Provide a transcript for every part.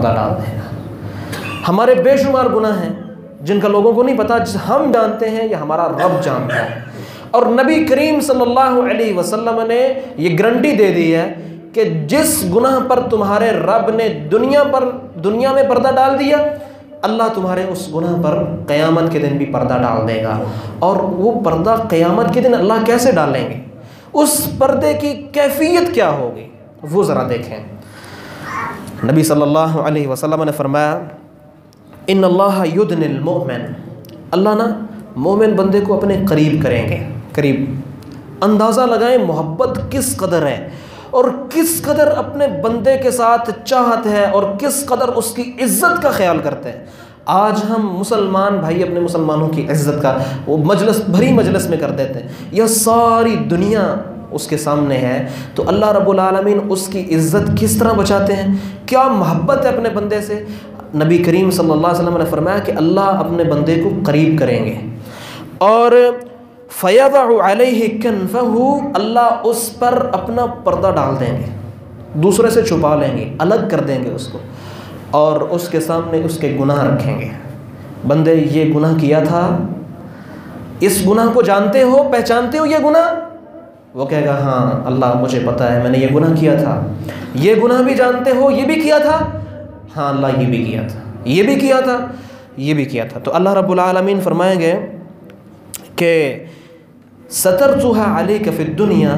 پردہ ڈال دے گا۔ ہمارے بے شمار گناہ ہیں جن کا لوگوں کو نہیں پتا، ہم جانتے ہیں یا ہمارا رب جانتا ہے۔ اور نبی کریم صلی اللہ علیہ وسلم نے یہ گارنٹی دے دی ہے کہ جس گناہ پر تمہارے رب نے دنیا میں پردہ ڈال دیا، اللہ تمہارے اس گناہ پر قیامت کے دن بھی پردہ ڈال دے گا۔ اور وہ پردہ قیامت کے دن اللہ کیسے ڈالیں گے، اس پردے کی کیفیت کیا ہوگی، وہ ذرا دیکھیں۔ نبی صلی اللہ علیہ وسلم نے فرمایا ان اللہ یدن المؤمن، اللہ نا مومن بندے کو اپنے قریب کریں گے۔ قریب، اندازہ لگائیں محبت کس قدر ہے اور کس قدر اپنے بندے کے ساتھ چاہت ہے اور کس قدر اس کی عزت کا خیال کرتے ہیں۔ آج ہم مسلمان بھائی اپنے مسلمانوں کی عزت کا وہ بھری مجلس میں کر دیتے ہیں، یہ ساری دنیا اس کے سامنے ہے، تو اللہ رب العالمین اس کی عزت کس طرح بچاتے ہیں، کیا محبت ہے اپنے بندے سے۔ نبی کریم صلی اللہ علیہ وسلم نے فرمایا کہ اللہ اپنے بندے کو قریب کریں گے اور فَيَضَعُ عَلَيْهِ كَنْفَهُ، اللہ اس پر اپنا پردہ ڈال دیں گے، دوسرے سے چھپا لیں گے، الگ کر دیں گے اس کو، اور اس کے سامنے اس کے گناہ رکھیں گے۔ بندے یہ گناہ کیا تھا، اس گناہ کو جانتے ہو، پہچانتے ہو یہ گناہ؟ وہ کہے گا ہاں اللہ مجھے پتہ ہے میں نے یہ گناہ کیا تھا۔ یہ گناہ بھی جانتے ہو، یہ بھی کیا تھا؟ ہاں اللہ یہ بھی کیا تھا، یہ بھی کیا تھا، یہ بھی کیا تھا۔ تو اللہ رب العالمین فرمائیں گے کہ سترتها علیک فی الدنیا،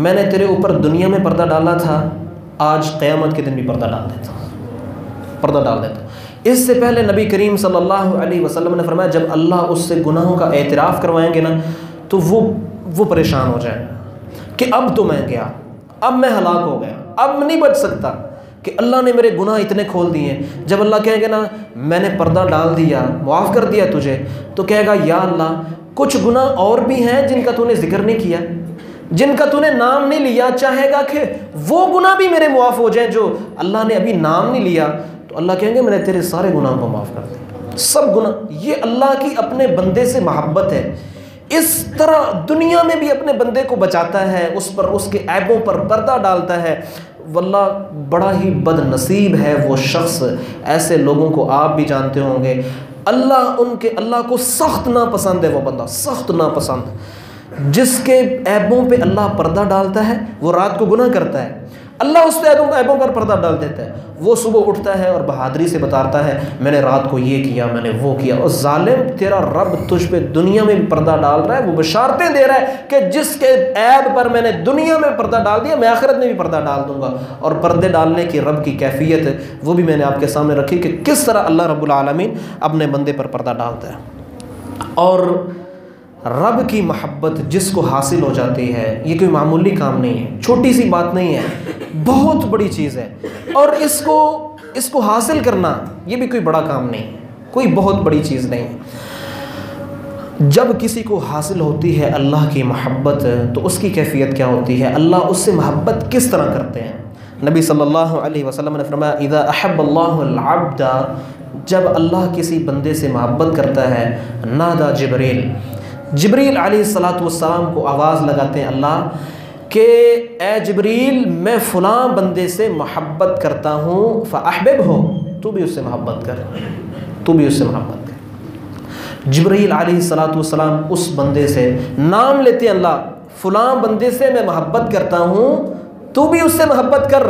میں نے تیرے اوپر دنیا میں پردہ ڈالا تھا، آج قیامت کے دن بھی پردہ ڈال دیتا۔ اس سے پہلے نبی کریم صلی اللہ علیہ وسلم نے فرمایا جب اللہ اس سے گناہوں کا اعتراف کروائیں گے نا تو وہ پریشان ہو جائے گا کہ اب تو میں گیا، اب میں ہلاک ہو گیا، اب نہیں بچ سکتا، کہ اللہ نے میرے گناہ اتنے کھول دیے۔ جب اللہ کہے گا نا میں نے پردہ ڈال دیا، معاف کر دیا تجھے، تو کہے گا یا اللہ کچھ گناہ اور بھی ہیں جن کا تو نے ذکر نہیں کیا، جن کا تو نے نام نہیں لیا، چاہے گا کہ وہ گناہ بھی میرے معاف ہو جائیں جو اللہ نے ابھی نام نہیں لیا، تو اللہ کہیں گے میں نے تیرے سارے گناہ کو معاف کر دیا، سب گناہ۔ یہ اللہ کی اپنے بندے سے محبت ہے، اس طرح دنیا میں بھی اپنے بندے کو بچاتا ہے، اس پر اس کے عیبوں پر پردہ ڈالتا ہے۔ واللہ بڑا ہی بد نصیب ہے وہ شخص، ایسے لوگوں کو آپ بھی جانتے ہوں گے، اللہ کو سخت ناپسند ہے وہ بندہ، سخت ناپسند، جس کے عیبوں پہ اللہ پردہ ڈالتا ہے، وہ رات کو گناہ کرتا ہے، اللہ اس پہ عیبوں پر پردہ ڈال دیتا ہے، وہ صبح اٹھتا ہے اور بہادری سے بتاتا ہے میں نے رات کو یہ کیا، میں نے وہ کیا۔ اور ظالم تیرا رب تجھ پہ دنیا میں بھی پردہ ڈال رہا ہے، وہ بشارتیں دے رہا ہے کہ جس کے عیب پر میں نے دنیا میں پردہ ڈال دیا میں آخرت میں بھی پردہ ڈال دوں گا۔ اور پردے ڈالنے کی رب کی کیفیت وہ بھی میں نے آپ کے سامنے رکھی کہ کس طرح اللہ رب العالمین اپنے بندے پر پردہ ڈالتا ہے۔ اور رب کی محبت جس کو حاصل ہو جاتی ہے، یہ کوئی معمولی کام نہیں ہے، چھوٹی سی بات نہیں ہے، بہت بڑی چیز ہے، اور اس کو حاصل کرنا یہ بھی کوئی بڑا کام نہیں ہے، کوئی بہت بڑی چیز نہیں ہے۔ جب کسی کو حاصل ہوتی ہے اللہ کی محبت تو اس کی کیفیت کیا ہوتی ہے، اللہ اس سے محبت کس طرح کرتے ہیں۔ نبی صلی اللہ علیہ وسلم نے فرمایا اذا احب اللہ العبد، جب اللہ کسی بندے سے محبت کرتا ہے، نادا جبریل علیہ السلام کو آواز لگاتے ہیں اللہ کہ اے جبریل میں فلاں بندے سے محبت کرتا ہوں، فاحببہ، تو بھی اس سے محبت کر، تو بھی اس سے محبت کر۔ جبریل علیہ السلام اس بندے سے نام لیتے ہیں، اللہ فلاں بندے سے میں محبت کرتا ہوں، تو بھی اس سے محبت کر۔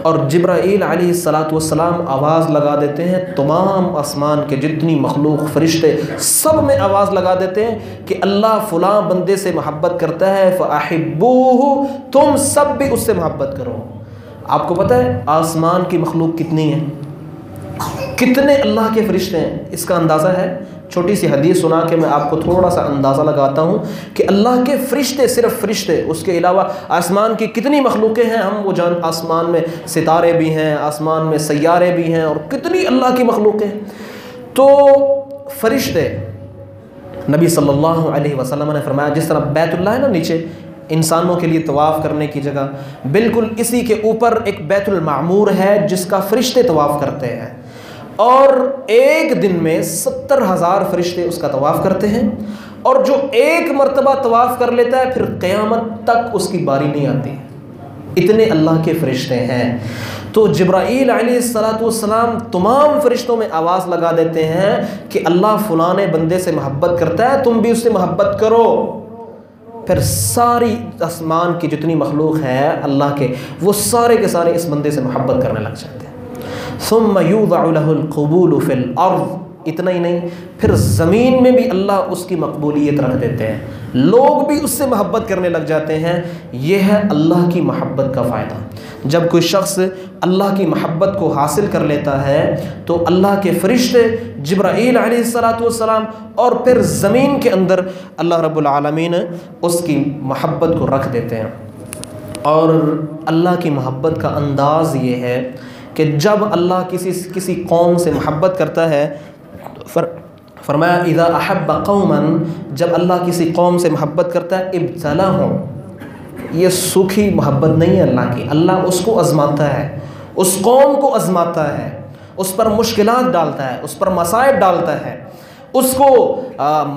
اور جبرائیل علیہ السلام آواز لگا دیتے ہیں، تمام آسمان کے جتنی مخلوق فرشتے سب میں آواز لگا دیتے ہیں کہ اللہ فلاں بندے سے محبت کرتا ہے، فاحبوہ، تم سب بھی اس سے محبت کرو۔ آپ کو پتہ ہے آسمان کی مخلوق کتنی ہے، کتنے اللہ کے فرشتے ہیں، اس کا اندازہ ہے؟ چھوٹی سی حدیث سنا کے میں آپ کو تھوڑا سا اندازہ لگاتا ہوں کہ اللہ کے فرشتے، صرف فرشتے، اس کے علاوہ آسمان کی کتنی مخلوقیں ہیں ہم وہ جان، آسمان میں ستارے بھی ہیں، آسمان میں سیارے بھی ہیں، اور کتنی اللہ کی مخلوقیں ہیں۔ تو فرشتے، نبی صلی اللہ علیہ وسلم نے فرمایا جس طرح بیت اللہ ہے نا نیچے انسانوں کے لیے طواف کرنے کی جگہ، بالکل اسی کے اوپر ایک بیت المعمور ہے جس کا فرشتے طواف کرتے ہیں، اور ایک دن میں 70,000 فرشتے اس کا طواف کرتے ہیں، اور جو ایک مرتبہ طواف کر لیتا ہے پھر قیامت تک اس کی باری نہیں آتی، اتنے اللہ کے فرشتے ہیں۔ تو جبرائیل علیہ السلام تمام فرشتوں میں آواز لگا دیتے ہیں کہ اللہ فلاں بندے سے محبت کرتا ہے، تم بھی اس سے محبت کرو۔ پھر ساری آسمان کی جتنی مخلوق ہے اللہ کے، وہ سارے کے سارے اس بندے سے محبت کرنے لگ جاتے ہیں۔ ثم یوضع له القبول فی الارض، اتنا ہی نہیں، پھر زمین میں بھی اللہ اس کی مقبولیت رکھ دیتے ہیں، لوگ بھی اس سے محبت کرنے لگ جاتے ہیں۔ یہ ہے اللہ کی محبت کا فائدہ۔ جب کوئی شخص اللہ کی محبت کو حاصل کر لیتا ہے تو اللہ کے فرشتے، جبرائیل علیہ السلام اور پھر زمین کے اندر اللہ رب العالمین اس کی محبت کو رکھ دیتے ہیں۔ اور اللہ کی محبت کا انداز یہ ہے کہ جب اللہ کسی قوم سے محبت کرتا ہے، فرمایا اذا احب قوما، جب اللہ کسی قوم سے محبت کرتا ہے، ابتلاہم، یہ سوکھی محبت نہیں ہے اللہ کی، اللہ اس کو آزماتا ہے، اس قوم کو آزماتا ہے، اس پر مشکلات ڈالتا ہے، اس پر مصائب ڈالتا ہے، اس کو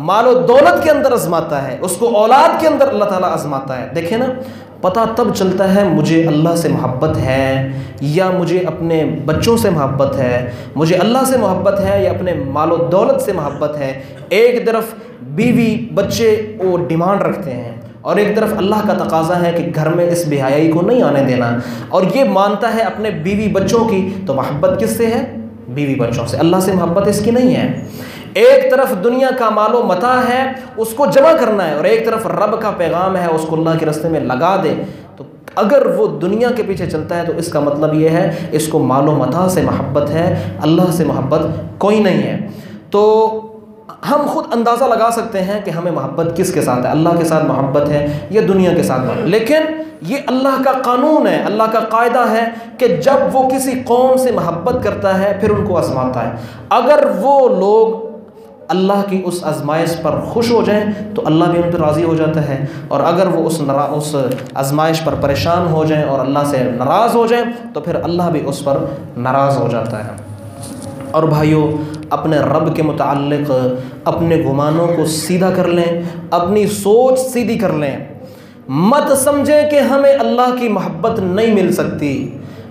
مال و دولت کے اندر آزماتا ہے، اس کو اولاد کے اندر اللہ تعالیٰ آزماتا ہے۔ دیکھیں نا، پتہ تب چلتا ہے مجھے اللہ سے محبت ہے یا مجھے اپنے بچوں سے محبت ہے، مجھے اللہ سے محبت ہے یا اپنے مال و دولت سے محبت ہے۔ ایک طرف بیوی بچے وہ ڈیمانڈ رکھتے ہیں، اور ایک طرف اللہ کا تقاضا ہے کہ گھر میں اس بے حیائی کو نہیں آنے دینا، اور یہ مانتا ہے اپنے بیوی بچوں کی، تو محبت کس سے ہے؟ بیوی بچوں سے۔ اللہ سے محبت اس کی نہیں ہے۔ ایک طرف دنیا کا مال و متاع ہے، اس کو جمع کرنا ہے، اور ایک طرف رب کا پیغام ہے، اس کو اللہ کے راستے میں لگا دے۔ تو اگر وہ دنیا کے پیچھے چلتا ہے تو اس کا مطلب یہ ہے اس کو مال و متاع سے محبت ہے، اللہ سے محبت کوئی نہیں ہے۔ تو ہم خود اندازہ لگا سکتے ہیں کہ ہمیں محبت کس کے ساتھ ہے، اللہ کے ساتھ محبت ہے یا دنیا کے ساتھ محبت، لیکن یہ اللہ کا قانون ہے، اللہ کا قاعدہ ہے کہ جب وہ کسی قوم سے محبت کرتا ہے پھر ان کو آزماتا ہے۔ اگر وہ لوگ اللہ کی اس آزمائش پر خوش ہو جائیں تو اللہ بھی ان پر راضی ہو جاتا ہے، اور اگر وہ اس آزمائش پر پریشان ہو جائیں اور اللہ سے ناراض ہو جائیں تو پھر اللہ بھی اس پر ناراض ہو جاتا ہے۔ اور بھائیو، اپنے رب کے متعلق اپنے گمانوں کو سیدھا کر لیں، اپنی سوچ سیدھی کر لیں۔ مت سمجھیں کہ ہمیں اللہ کی محبت نہیں مل سکتی،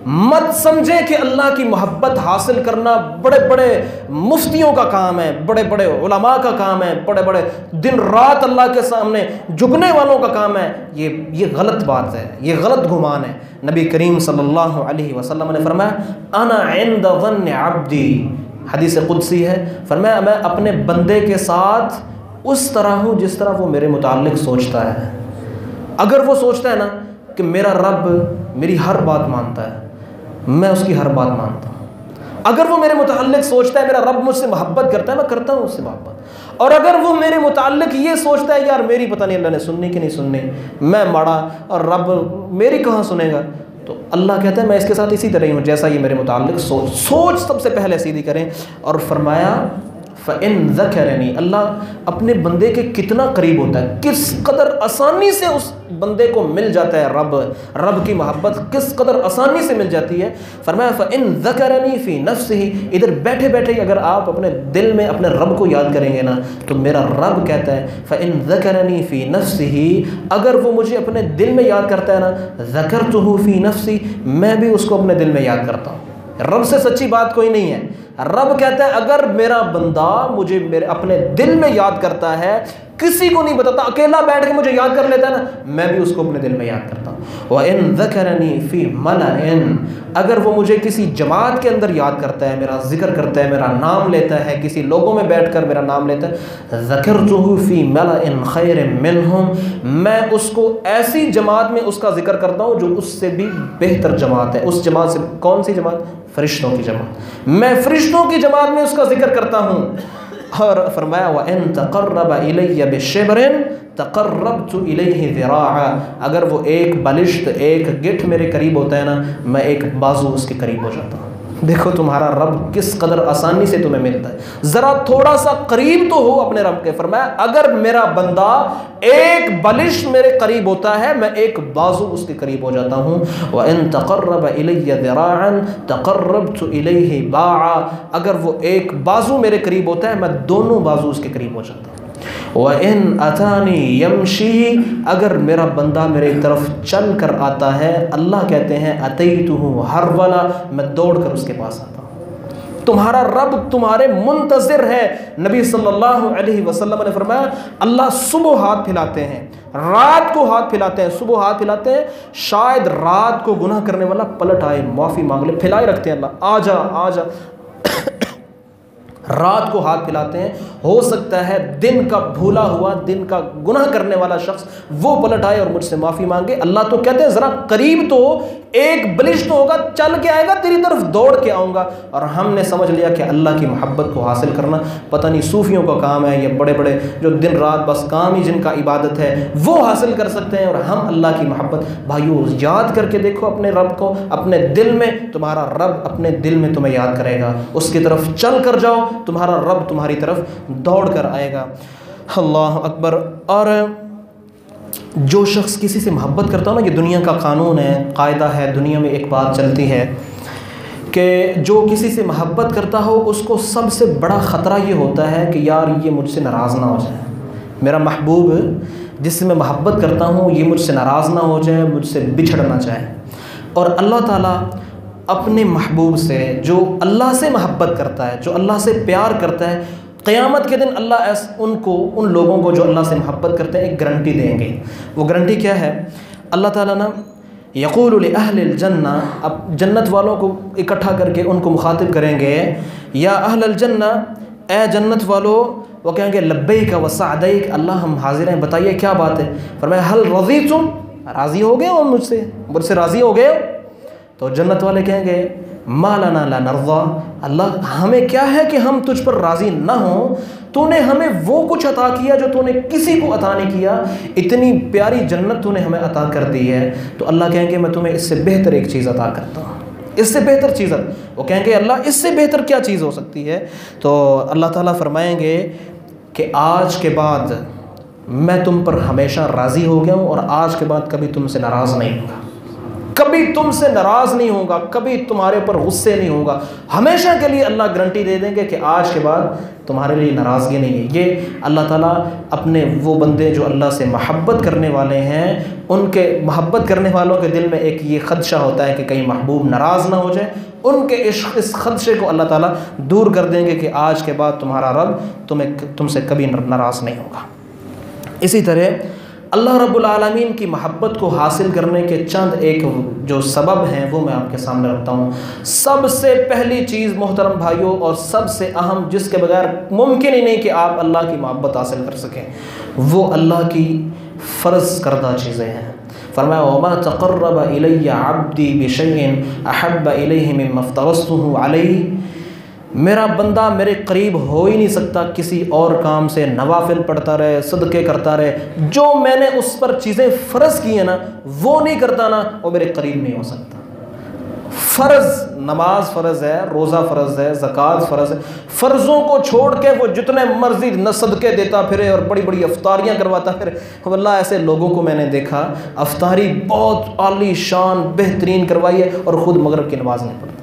مت سمجھیں کہ اللہ کی محبت حاصل کرنا بڑے بڑے مفتیوں کا کام ہے، بڑے بڑے علماء کا کام ہے، بڑے بڑے دن رات اللہ کے سامنے جھکنے والوں کا کام ہے۔ یہ غلط بات ہے، یہ غلط گمان ہے۔ نبی کریم صلی اللہ علیہ وسلم نے فرمایا انا عند ظن عبدی، حدیث قدسی ہے، فرمایا میں اپنے بندے کے ساتھ اس طرح ہوں جس طرح وہ میرے متعلق سوچتا ہے۔ اگر وہ سوچتا ہے نا کہ میرا رب میری ہر بات مانتا ہے، میں اس کی ہر بات مانتا ہوں، اگر وہ میرے متعلق سوچتا ہے میرا رب مجھ سے محبت کرتا ہے، میں کرتا ہوں اس سے محبت، اور اگر وہ میرے متعلق یہ سوچتا ہے یار میری پتہ نہیں اللہ نے سننی کہ نہیں سننی، میں ماڑا اور رب میری کہاں سنے گا، تو اللہ کہتا ہے میں اس کے ساتھ اسی طرح ہی ہوں جیسا یہ میرے متعلق سوچ سب سے پہلے سیدھی کریں۔ اور فرمایا فَإِن ذَكَرَنِي، اللہ اپنے بندے کے کتنا قریب ہوتا ہے، کس قدر آسانی سے اس بندے کو مل جاتا ہے، رب کی محبت کس قدر آسانی سے مل جاتی ہے۔ فرمایا فَإِن ذَكَرَنِي فِي نَفْسِهِ، ادھر بیٹھے بیٹھے اگر آپ اپنے دل میں اپنے رب کو یاد کریں گے نا تو میرا رب کہتا ہے فَإِن ذَكَرَنِي فِي نَفْسِهِ، اگر وہ مجھے اپنے دل میں یاد کرتا ہے نا ذَكَرْتُهُ فِي نَفْسِي، میں بھی اس کو اپنے دل میں یاد کرتا ہوں۔ رب سے سچی بات کوئی نہیں ہے۔ رب کہتا ہے اگر میرا بندہ مجھے اپنے دل میں یاد کرتا ہے، کسی کو نہیں بتاتا، اکیلا بیٹھ کے مجھے یاد کر لیتا ہے نا، میں بھی اس کو اپنے دل میں یاد کرتا ہوں۔ وَإِن ذَكَرَنِي فِي مَلَئٍ، اگر وہ مجھے کسی جماعت کے اندر یاد کرتا ہے، میرا ذکر کرتا ہے، میرا نام لیتا ہے، کسی لوگوں میں بیٹھ کر میرا نام لیتا ہے، ذَكَرْتُهُ فِي مَلَئٍ خَيْرٍ مِّنْهُمْ، میں اس کو ایسی جماعت میں اس کا ذکر کرتا ہوں جو اس سے بھی بہتر جماعت ہے۔ اس جماعت سے کون سی جماعت؟ فرشتوں کی جماعت، میں فرشتوں کی جماعت میں اس کا ذکر کرتا ہوں۔ اور فرمایا وَإِن تَقَرَّبَ إِلَيَّ بِشِبْرٍ تَقَرَّبْتُ إِلَيْهِ ذِرَاعًا، اگر وہ ایک بلشت ایک گٹھ میرے قریب ہوتا ہے نا، میں ایک بازو اس کے قریب ہو جاتا ہوں۔ دیکھو تمہارا رب کس قدر آسانی سے تمہیں ملتا ہے، ذرا تھوڑا سا قریب تو ہو اپنے رب کے۔ فرمایا اگر میرا بندہ ایک بلش میرے قریب ہوتا ہے، میں ایک بازو اس کے قریب ہو جاتا ہوں۔ وَإِن تَقَرَّبَ إِلَيَّ ذِرَاعًا تَقَرَّبْتُ إِلَيْهِ بَاعًا، اگر وہ ایک بازو میرے قریب ہوتا ہے میں دونوں بازو اس کے قریب ہو جاتا ہوں۔ وَإِنْ أَتَانِي يَمْشِي اگر میرا بندہ میری طرف چل کر آتا ہے، اللہ کہتے ہیں أَتَيْتُهُ هَرْوَلًا میں دوڑ کر اس کے پاس آتا ہوں۔ تمہارا رب تمہارے منتظر ہے۔ نبی صلی اللہ علیہ وسلم نے فرمایا اللہ صبح ہاتھ پھیلاتے ہیں، رات کو ہاتھ پھیلاتے ہیں، صبح ہاتھ پھیلاتے ہیں، شاید رات کو گناہ کرنے والا پلٹ آئے معافی مانگ لے، پھیلائے رکھتے ہیں اللہ آ جا آ جا، رات کو ہاتھ پھیلاتے ہیں، ہو سکتا ہے دن کا بھولا ہوا، دن کا گناہ کرنے والا شخص وہ پلٹ آئے اور مجھ سے معافی مانگے۔ اللہ تو کہتے ہیں ذرا قریب تو ایک بلش تو ہوگا، چل کے آئے گا تیری طرف، دوڑ کے آؤں گا۔ اور ہم نے سمجھ لیا کہ اللہ کی محبت کو حاصل کرنا پتہ نہیں صوفیوں کا کام ہے، یہ بڑے بڑے جو دن رات بس کام ہی جن کا عبادت ہے وہ حاصل کر سکتے ہیں، اور ہم اللہ کی محبت بھائیو یاد کر کے دیکھو اپنے رب کو، اپنے دل میں تمہارا رب اپنے دل میں تمہیں یاد کرے گا، اس کی طرف چل کر جاؤ، تمہارا رب تمہاری طرف دوڑ کر آئے گا۔ اللہ اکبر۔ اور جو شخص کسی سے محبت کرتا ہو نا، یہ دنیا کا قانون ہے، قاعدہ ہے، دنیا میں ایک بات چلتی ہے کہ جو کسی سے محبت کرتا ہو اس کو سب سے بڑا خطرہ یہ ہوتا ہے کہ یار یہ مجھ سے ناراض نہ ہو جائے، میرا محبوب جس سے میں محبت کرتا ہوں یہ مجھ سے ناراض نہ ہو جائے، مجھ سے بچھڑ نہ جائے۔ اور اللہ تعالیٰ اپنے محبوب سے، جو اللہ سے محبت کرتا ہے، جو اللہ سے پیار کرتا ہے، قیامت کے دن اللہ ان لوگوں کو جو اللہ سے محبت کرتے ہیں ایک گارنٹی دیں گے۔ وہ گارنٹی کیا ہے؟ اللہ تعالیٰ نا یقول لأہل الجنہ، اب جنت والوں کو اکٹھا کر کے ان کو مخاطب کریں گے، یا اہل الجنہ، اے جنت والو، وہ کہیں گے لبیک و سعدیک، اللہ ہم حاضر ہیں، بتائیے کیا بات ہے؟ فرمایا حل رضیتم، راضی ہو گئے ہو مجھ سے راضی ہو گئے؟ تو جنت والے کہیں گے ما لنا لا نرضى، اللہ ہمیں کیا ہے کہ ہم تجھ پر راضی نہ ہوں، تو نے ہمیں وہ کچھ عطا کیا جو تو نے کسی کو عطا نہیں کیا، اتنی پیاری جنت تو نے ہمیں عطا کر دی ہے۔ تو اللہ کہیں گے میں تمہیں اس سے بہتر ایک چیز عطا کرتا ہوں، اس سے بہتر چیز۔ وہ کہیں گے اللہ اس سے بہتر کیا چیز ہو سکتی ہے؟ تو اللہ تعالیٰ فرمائیں گے کہ آج کے بعد میں تم پر ہمیشہ راضی ہو گیا ہوں، اور آج کے بعد کبھی تم سے ناراض نہیں ہوں گا، کبھی تم سے ناراض نہیں ہوگا، کبھی تمہارے اوپر غصے نہیں ہوگا، ہمیشہ کے لیے اللہ گارنٹی دے دیں گے کہ آج کے بعد تمہارے لیے ناراضگی نہیں ہے۔ یہ اللہ تعالیٰ اپنے وہ بندے جو اللہ سے محبت کرنے والے ہیں، ان کے محبت کرنے والوں کے دل میں ایک یہ خدشہ ہوتا ہے کہ کہیں محبوب ناراض نہ ہو جائے، ان کے عشق اس خدشے کو اللہ تعالیٰ دور کر دیں گے کہ آج کے بعد تمہارا رب تم سے کبھی ناراض نہیں ہوگا۔ اسی طرح اللہ رب العالمین کی محبت کو حاصل کرنے کے چند ایک جو سبب ہیں وہ میں آپ کے سامنے رکھتا ہوں۔ سب سے پہلی چیز محترم بھائیوں، اور سب سے اہم، جس کے بغیر ممکن ہی نہیں کہ آپ اللہ کی محبت حاصل کر سکیں، وہ اللہ کی فرض کردہ چیزیں ہیں۔ فرمایا وَمَا تَقَرَّبَ إِلَيَّ عَبْدِي بِشَيْءٍ أَحَبَّ إِلَيْهِ مِمَّا افْتَرَضْتُهُ عَلَيْهِ، میرا بندہ میرے قریب ہو ہی نہیں سکتا کسی اور کام سے، نوافل پڑھتا رہے، صدقے کرتا رہے، جو میں نے اس پر چیزیں فرض کی ہیں نا وہ نہیں کرتا نا، وہ میرے قریب نہیں ہو سکتا۔ فرض، نماز فرض ہے، روزہ فرض ہے، زکوٰۃ فرض ہے، فرضوں کو چھوڑ کے وہ جتنے مرضی نہ صدقے دیتا پھرے اور بڑی بڑی افطاریاں کرواتا پھرے۔ واللہ ایسے لوگوں کو میں نے دیکھا افطاری بہت عالی شان بہترین کروائی ہے اور خود مغرب کی نماز نہیں پڑھتا،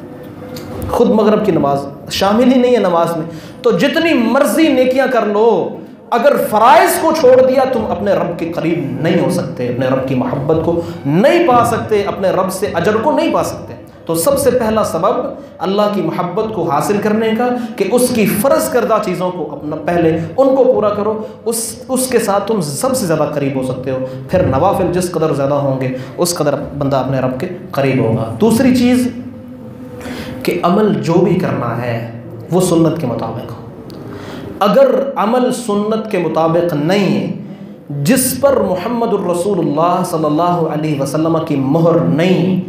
خود مغرب کی نماز شامل ہی نہیں ہے نماز میں۔ تو جتنی مرضی نیکیاں کر لو، اگر فرائض کو چھوڑ دیا تم اپنے رب کے قریب نہیں ہو سکتے، اپنے رب کی محبت کو نہیں پا سکتے، اپنے رب سے اجر کو نہیں پا سکتے۔ تو سب سے پہلا سبب اللہ کی محبت کو حاصل کرنے کا کہ اس کی فرض کردہ چیزوں کو اپنا پہلے ان کو پورا کرو، اس کے ساتھ تم سب سے زیادہ قریب ہو سکتے ہو۔ پھر نوافل جس قدر زیادہ ہوں گے اس قدر بندہ اپنے رب کے قریب ہوگا۔ دوسری چیز کہ عمل جو بھی کرنا ہے وہ سنت کے مطابق ہو۔ اگر عمل سنت کے مطابق نہیں ہے، جس پر محمد الرسول اللہ صلی اللہ علیہ وسلم کی مہر نہیں،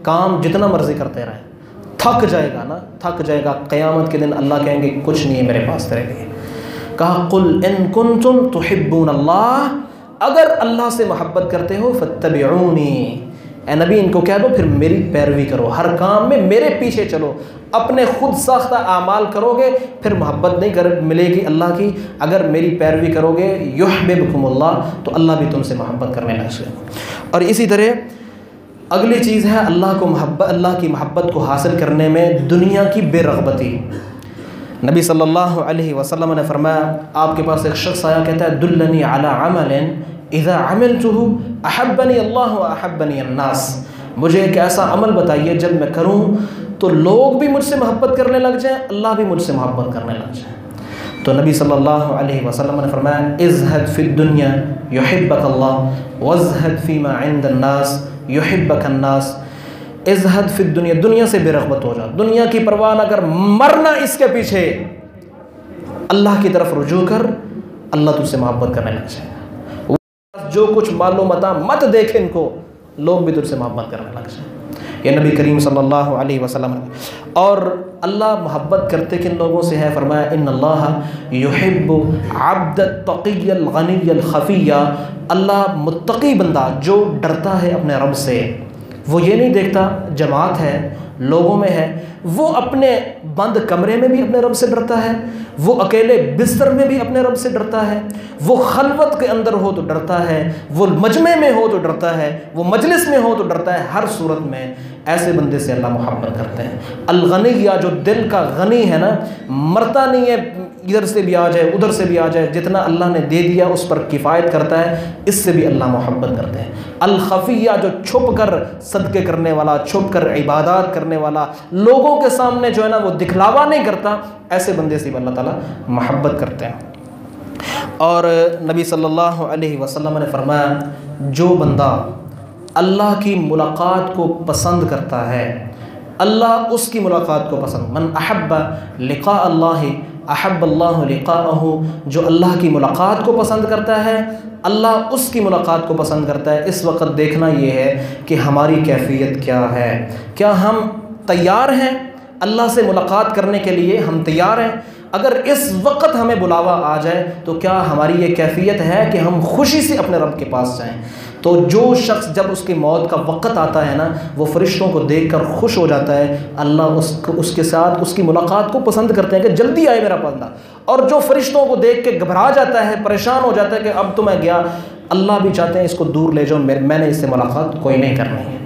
کام جتنا مرضی کرتے رہیں، تھک جائے گا نا، تھک جائے گا۔ قیامت کے دن اللہ کہیں گے کچھ نہیں ہے میرے پاس تیرے لیے۔ کہا قل ان کنتم تحبون اللہ، اگر اللہ سے محبت کرتے ہو فاتبعونی، اے نبی ان کو کہہ دو پھر میری پیروی کرو، ہر کام میں میرے پیچھے چلو، اپنے خود ساختہ اعمال کرو گے پھر محبت نہیں ملے گی اللہ کی، اگر میری پیروی کرو گے یحببکم اللہ، تو اللہ بھی تم سے محبت کرنے لگے۔ اور اسی طرح اگلی چیز ہے اللہ کی محبت کو حاصل کرنے میں دنیا کی بے رغبتی۔ نبی صلی اللہ علیہ وسلم نے فرمایا، آپ کے پاس ایک شخص آیا، کہتا ہے دلنی علی عمل اذا عملته احبنی اللہ واحبنی الناس، مجھے ایک ایسا عمل بتائیے جب میں کروں تو لوگ بھی مجھ سے محبت کرنے لگ جائیں، اللہ بھی مجھ سے محبت کرنے لگ جائیں۔ تو نبی صلی اللہ علیہ وسلم نے فرمایا ازہد فی الدنیا یحبک اللہ وازہد فیما عند الناس یحبک الناس، ازہد فی الدنیا، دنیا سے بے رغبت ہو جا، دنیا کی پرواہ نہ کر، مرنا اس کے پیچھے، اللہ کی طرف رجوع کر، اللہ تجھ سے محبت کرنے لگ جائے گا۔ جو کچھ مال و متاع مت دیکھ ان کو، لوگ بھی تجھ سے محبت کرنے لگ جائیں۔ یہ نبی کریم صلی اللہ علیہ وسلم نے، اور اللہ محبت کرتے کن لوگوں سے ہے؟ فرمایا ان اللہ یحب عبد التقی الغنی الخفی، اللہ متقی بندہ جو ڈرتا ہے اپنے رب سے، وہ یہ نہیں دیکھتا جماعت ہے، لوگوں میں ہے، وہ اپنے بند کمرے میں بھی اپنے رب سے ڈرتا ہے، وہ اکیلے بستر میں بھی اپنے رب سے ڈرتا ہے، وہ خلوت کے اندر ہو تو ڈرتا ہے، وہ مجمع میں ہو تو ڈرتا ہے، وہ مجلس میں ہو تو ڈرتا ہے، ہر صورت میں ایسے بندے سے اللہ محبت کرتے ہیں۔ الغنی، یا جو دل کا غنی ہے نا، مرتا نہیں ہے، ادھر سے بھی آ جائے ادھر سے بھی آ جائے، جتنا اللہ نے دے دیا اس پر کفایت کرتا ہے، اس سے بھی اللہ محبت کرتے ہیں۔ الخفیہ، جو چھپ کر صدقے کرنے والا، چھپ کر عبادات کرنے والا، لوگوں کے سامنے جو ہے نا وہ دکھلاوا نہیں کرتا، ایسے بندے سے بھی اللہ تعالیٰ محبت کرتے ہیں۔ اور نبی صلی اللہ علیہ وسلم نے فرمایا جو بندہ اللہ کی ملاقات کو پسند کرتا ہے، اللہ اس کی ملاقات کو پسند، من احب لقاء اللہ احب اللہ لقاءہ، جو اللہ کی ملاقات کو پسند کرتا ہے اللہ اس کی ملاقات کو پسند کرتا ہے۔ اس وقت دیکھنا یہ ہے کہ ہماری کیفیت کیا ہے، کیا ہم تیار ہیں اللہ سے ملاقات کرنے کے لیے؟ ہم تیار ہیں؟ اگر اس وقت ہمیں بلاوا آ جائے تو کیا ہماری یہ کیفیت ہے کہ ہم خوشی سے اپنے رب کے پاس جائیں؟ تو جو شخص جب اس کی موت کا وقت آتا ہے نا، وہ فرشتوں کو دیکھ کر خوش ہو جاتا ہے، اللہ اس کے ساتھ اس کی ملاقات کو پسند کرتے ہیں کہ جلدی آئے میرا بندہ۔ اور جو فرشتوں کو دیکھ کے گھبرا جاتا ہے، پریشان ہو جاتا ہے کہ اب تو میں گیا، اللہ بھی چاہتے ہیں اس کو دور لے جاؤ، میں نے اس سے ملاقات کوئی نہیں کرنی ہے۔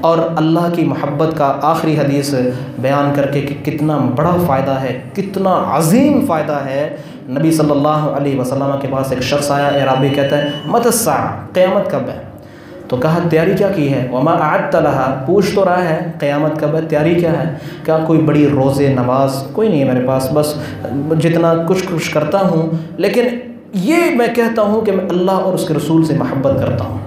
اور اللہ کی محبت کا آخری حدیث بیان کر کے کہ کتنا بڑا فائدہ ہے، کتنا عظیم فائدہ ہے۔ نبی صلی اللہ علیہ وسلم کے پاس ایک شخص آیا، اعرابی کہتا ہے متی الساعہ، قیامت کب ہے؟ تو کہا تیاری کیا کی ہے؟ وما اعدت لها، پوچھ تو رہا ہے قیامت کب ہے، تیاری کیا ہے؟ کیا کوئی بڑی روزے نماز کوئی نہیں ہے میرے پاس، بس جتنا کچھ کرتا ہوں، لیکن یہ میں کہتا ہوں کہ میں اللہ اور اس کے رسول سے محبت کرتا ہوں۔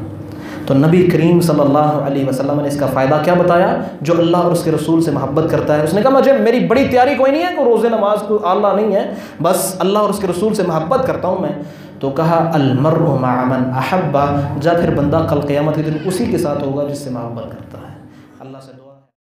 تو نبی کریم صلی اللہ علیہ وسلم نے اس کا فائدہ کیا بتایا؟ جو اللہ اور اس کے رسول سے محبت کرتا ہے، اس نے کہا مجھے میری بڑی تیاری کوئی نہیں ہے، کوئی روزے نماز کو اللہ نہیں ہے، بس اللہ اور اس کے رسول سے محبت کرتا ہوں میں۔ تو کہا المرء مع من احب، جا پھر بندہ کل قیامت کے دن اسی کے ساتھ ہوگا جس سے محبت کرتا ہے۔ اللہ سے